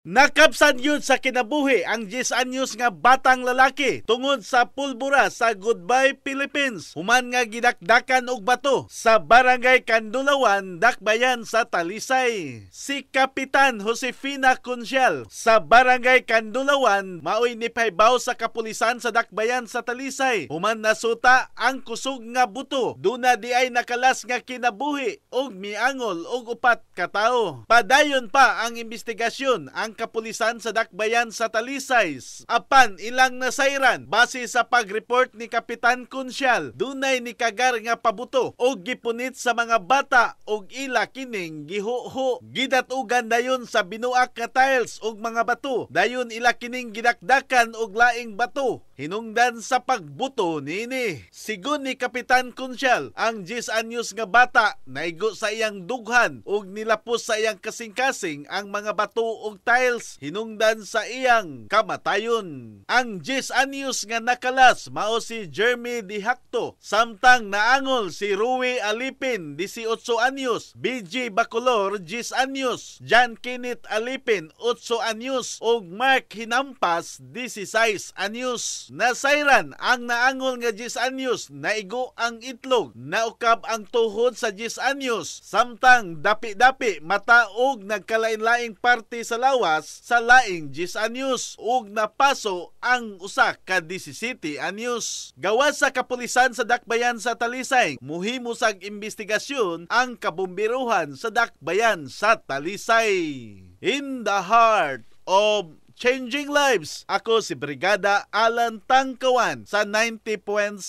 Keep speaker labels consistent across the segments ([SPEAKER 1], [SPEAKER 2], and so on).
[SPEAKER 1] Nakapsan yun sa kinabuhi ang 10 anyos nga batang lalaki tungod sa pulbura sa Goodbye Philippines. Human nga gidakdakan og bato sa barangay Kandulawan, Dakbayan sa Talisay. Si Kapitan Josefina Consial sa barangay Kandulawan maoy nipaybaw sa kapulisan sa Dakbayan sa Talisay. Human nasuta ang kusog nga buto. Duna di ay nakalas nga kinabuhi og miangol og upat ka tawo. Padayon pa ang investigasyon ang kapulisan sa Dakbayan sa Talisay. Apan ilang nasayran base sa pag-report ni Kapitan Consial, dunay nikagar nga pabuto o gipunit sa mga bata og ila kining gihuho. Gidatugan dayon sa binuak nga tiles og mga bato. Dayon ila kining gidakdakan og laing bato. Hinungdan sa pagbuto nini. Sigon ni Kapitan Consial, ang 10 anyos nga bata naigo sa iyang dughan og nilapos sa iyang kasing-kasing ang mga bato og tiles, hinungdan sa iyang kamatayon. Ang 10 anyos nga nakalas mao si Jeremy Dihacto, samtang naangol si Rui Alipin 18 anyos, BG Bacolor 10 anyos, John Kenneth Alipin 8 anyos ug Mark Hinampas 16 anyos. Nasayran ang naangol nga 10 anyos, naigo ang itlog, naukab ang tuhod sa 10 anyos, samtang dapi-dapi mata og nagkalain-laing parte sa lawas sa laing 10 anyos ug napaso ang usa ka 17 anyos. Gawas sa kapulisan sa Dakbayan sa Talisay, muhimo sang investigasyon ang kabomberuhan sa Dakbayan sa Talisay. In the heart of changing lives, ako si Brigada Alan Tangkawan sa 90.7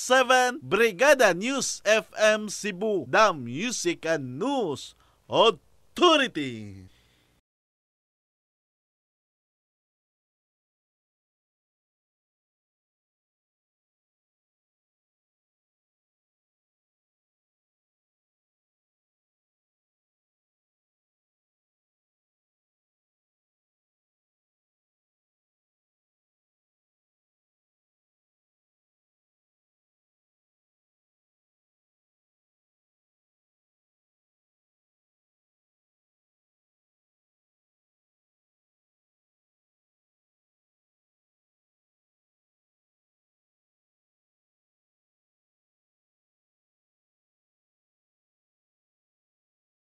[SPEAKER 1] Brigada News FM Cebu, the Music and News Authority.